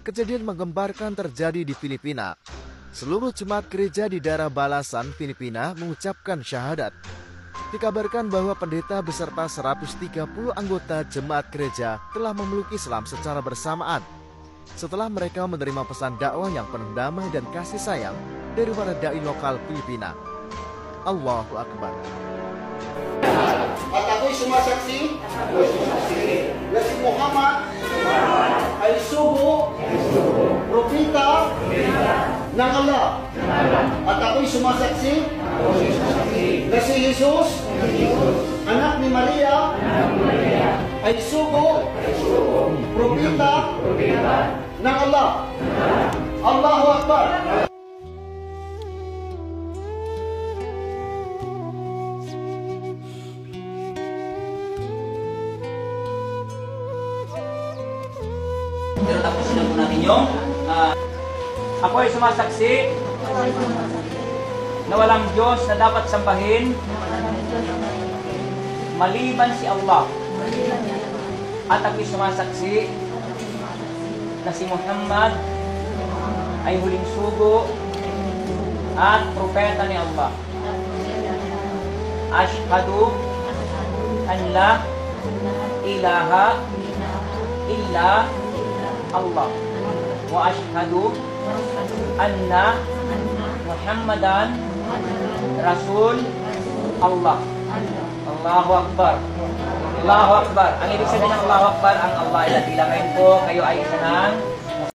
Kejadian menggembarkan terjadi di Filipina. Seluruh jemaat gereja di daerah Balasan, Filipina mengucapkan syahadat. Dikabarkan bahwa pendeta beserta 130 anggota jemaat gereja telah memeluk Islam secara bersamaan setelah mereka menerima pesan dakwah yang penuh damai dan kasih sayang dari para dai lokal Filipina. Allahu Akbar. At ako'y sumasaksi na si Muhammad ay sugo, propeta ng Allah. At ako'y sumasaksi na si Jesus, anak ni Maria, ay sugo, propeta ng Allah. Allahu Akbar. Pero tapusin na po natin yung ako ay sumasaksi na walang Diyos na dapat sambahin maliban si Allah. At ako'y sumasaksi na si Muhammad ay huling sugo at propeta ni Allah. Ashhadu an la ilaha illa Allah wa ashhadu anna Muhammadan Rasul Allah. Allahu Akbar. Allahu Akbar. Ang ibig sabihin ng Allahu Akbar, ang Allah ay dakilain po, kayo ay isa ng